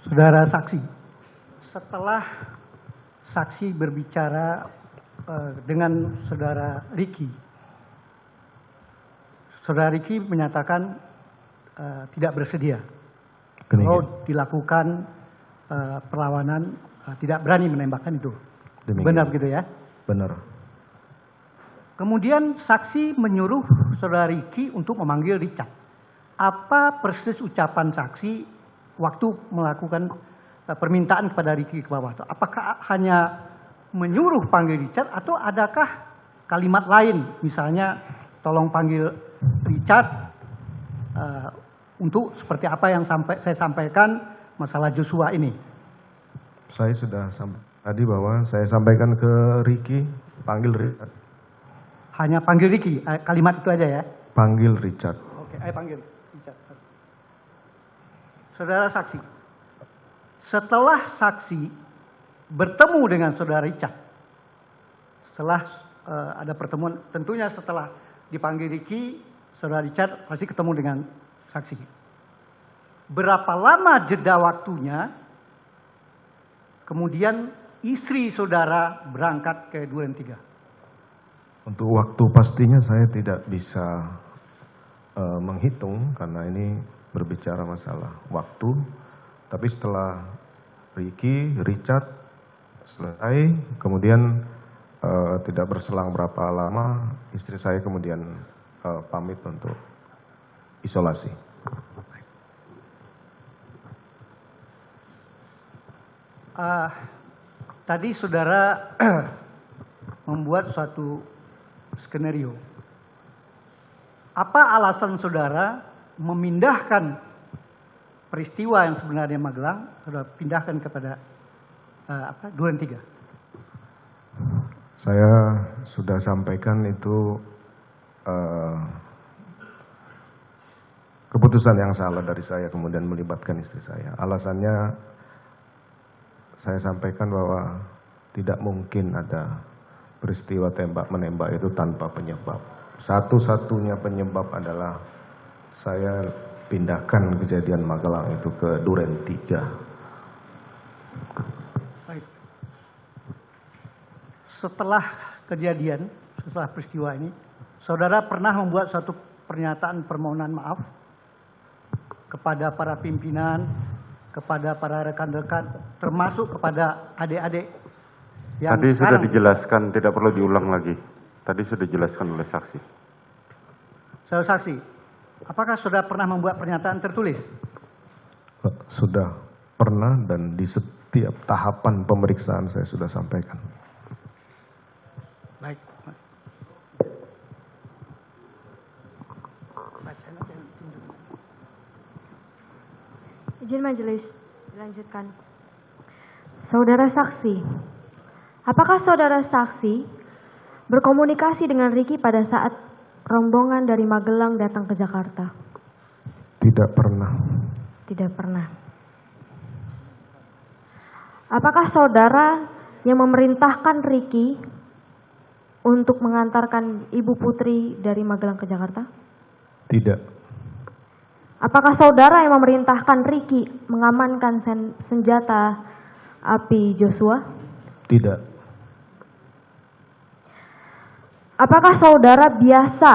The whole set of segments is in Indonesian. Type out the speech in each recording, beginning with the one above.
Saudara saksi, setelah saksi berbicara dengan saudara Ricky menyatakan tidak bersedia. Kalau dilakukan perlawanan tidak berani menembakkan itu. Demikian. Benar begitu ya? Benar. Kemudian saksi menyuruh saudara Ricky untuk memanggil Richard. Apa persis ucapan saksi waktu melakukan permintaan kepada Ricky ke bawah? Apakah hanya menyuruh panggil Richard atau adakah kalimat lain, misalnya tolong panggil Richard untuk seperti apa yang saya sampaikan masalah Joshua ini? Saya sudah tadi bahwa saya sampaikan ke Ricky, panggil Richard. Hanya panggil Ricky, kalimat itu aja ya? Panggil Richard. Oke, ayo panggil Richard. Saudara saksi, setelah saksi bertemu dengan saudara Richard, setelah ada pertemuan, tentunya setelah dipanggil Ricky, saudara Richard pasti ketemu dengan saksi. Berapa lama jeda waktunya kemudian istri saudara berangkat ke Duren 3? Untuk waktu pastinya saya tidak bisa menghitung karena ini berbicara masalah waktu. Tapi setelah Richard selesai, kemudian tidak berselang berapa lama istri saya kemudian pamit untuk isolasi. Tadi saudara membuat suatu skenario. Apa alasan saudara memindahkan peristiwa yang sebenarnya Magelang, saudara pindahkan kepada Duren 3? Saya sudah sampaikan itu keputusan yang salah dari saya kemudian melibatkan istri saya. Alasannya saya sampaikan bahwa tidak mungkin ada peristiwa tembak-menembak itu tanpa penyebab. Satu-satunya penyebab adalah saya pindahkan kejadian Magelang itu ke Duren 3. Baik. Setelah kejadian, setelah peristiwa ini, saudara pernah membuat suatu pernyataan permohonan maaf kepada para pimpinan, kepada para rekan-rekan, termasuk kepada adik-adik. Tadi sudah dijelaskan, tidak perlu diulang lagi. Tadi sudah dijelaskan oleh saksi. Saudara saksi, apakah saudara pernah membuat pernyataan tertulis? Sudah pernah dan di setiap tahapan pemeriksaan saya sudah sampaikan. Baik. Izin majelis, dilanjutkan. Saudara saksi, apakah saudara saksi berkomunikasi dengan Ricky pada saat rombongan dari Magelang datang ke Jakarta? Tidak pernah. Tidak pernah. Apakah saudara yang memerintahkan Ricky untuk mengantarkan Ibu Putri dari Magelang ke Jakarta? Tidak. Apakah saudara yang memerintahkan Ricky mengamankan senjata api Joshua? Tidak. Apakah saudara biasa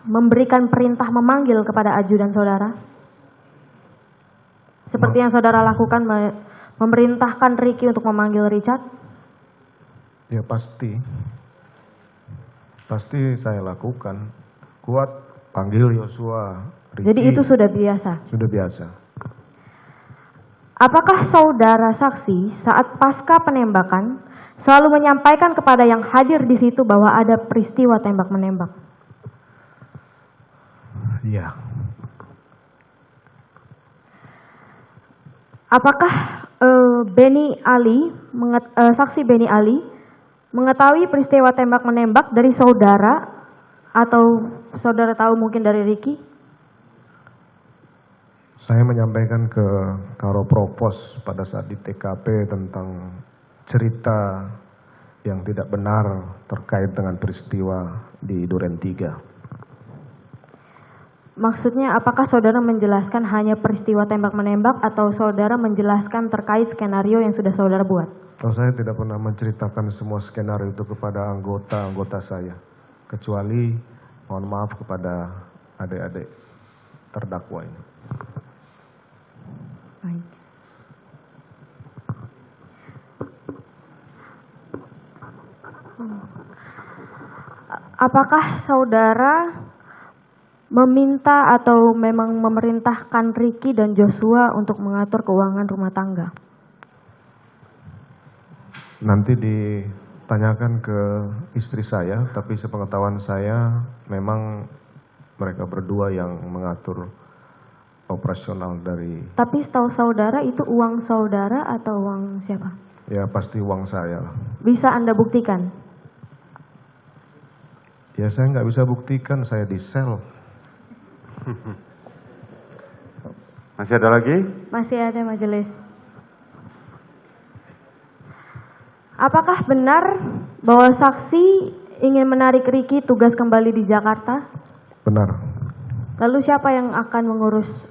memberikan perintah memanggil kepada ajudan saudara? Seperti yang saudara lakukan memerintahkan Ricky untuk memanggil Richard? Ya pasti. Pasti saya lakukan. Kuat, panggil Joshua. Ricky. Jadi itu sudah biasa? Sudah biasa. Apakah saudara saksi saat pasca penembakan selalu menyampaikan kepada yang hadir di situ bahwa ada peristiwa tembak-menembak? Iya. Apakah saksi Benny Ali mengetahui peristiwa tembak-menembak dari saudara atau saudara tahu mungkin dari Ricky? Saya menyampaikan ke Karo Propos pada saat di TKP tentang cerita yang tidak benar terkait dengan peristiwa di Duren 3. Maksudnya apakah saudara menjelaskan hanya peristiwa tembak-menembak atau saudara menjelaskan terkait skenario yang sudah saudara buat? Oh, saya tidak pernah menceritakan semua skenario itu kepada anggota-anggota saya. Kecuali, mohon maaf kepada adik-adik terdakwa ini. Baik. Apakah saudara meminta atau memang memerintahkan Ricky dan Joshua untuk mengatur keuangan rumah tangga? Nanti ditanyakan ke istri saya, tapi sepengetahuan saya memang mereka berdua yang mengatur operasional dari... Tapi setahu saudara itu uang saudara atau uang siapa? Ya pasti uang saya lah. Bisa Anda buktikan? Ya saya nggak bisa buktikan, saya di sel. Masih ada lagi? Masih ada majelis. Apakah benar bahwa saksi ingin menarik Ricky tugas kembali di Jakarta? Benar. Lalu siapa yang akan mengurus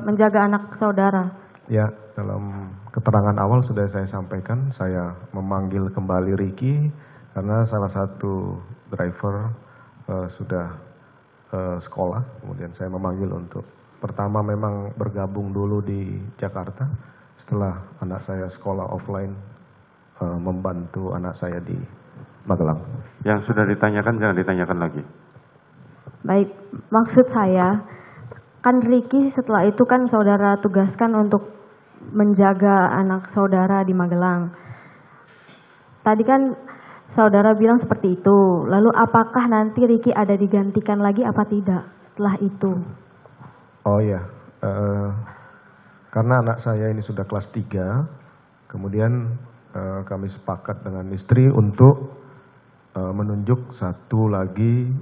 menjaga anak saudara? Ya, dalam keterangan awal sudah saya sampaikan, saya memanggil kembali Ricky karena salah satu driver sudah sekolah, kemudian saya memanggil untuk pertama memang bergabung dulu di Jakarta, setelah anak saya sekolah offline membantu anak saya di Magelang. Yang sudah ditanyakan jangan ditanyakan lagi. Baik, maksud saya, kan Ricky setelah itu kan saudara tugaskan untuk menjaga anak saudara di Magelang. Tadi kan saudara bilang seperti itu, lalu apakah nanti Ricky ada digantikan lagi apa tidak setelah itu? Oh ya, karena anak saya ini sudah kelas 3, kemudian kami sepakat dengan istri untuk menunjuk satu lagi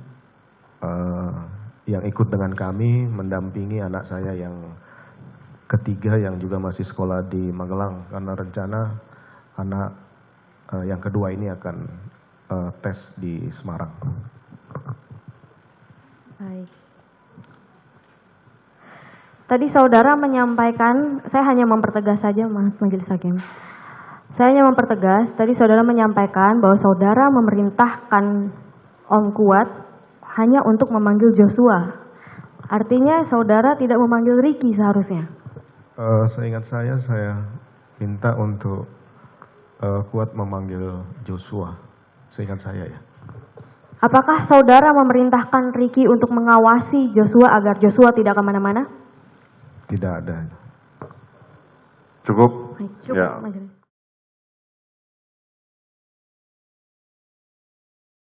yang ikut dengan kami mendampingi anak saya yang ketiga yang juga masih sekolah di Magelang, karena rencana anak yang kedua ini akan tes di Semarang. Baik. Tadi saudara menyampaikan, saya hanya mempertegas saja majelis hakim. Saya hanya mempertegas, tadi saudara menyampaikan bahwa saudara memerintahkan Om Kuat hanya untuk memanggil Joshua. Artinya saudara tidak memanggil Ricky seharusnya. Seingat saya minta untuk Kuat memanggil Joshua. Seingat saya ya. Apakah saudara memerintahkan Ricky untuk mengawasi Joshua agar Joshua tidak kemana-mana? Tidak ada. Cukup? Baik, cukup Ya. majelis.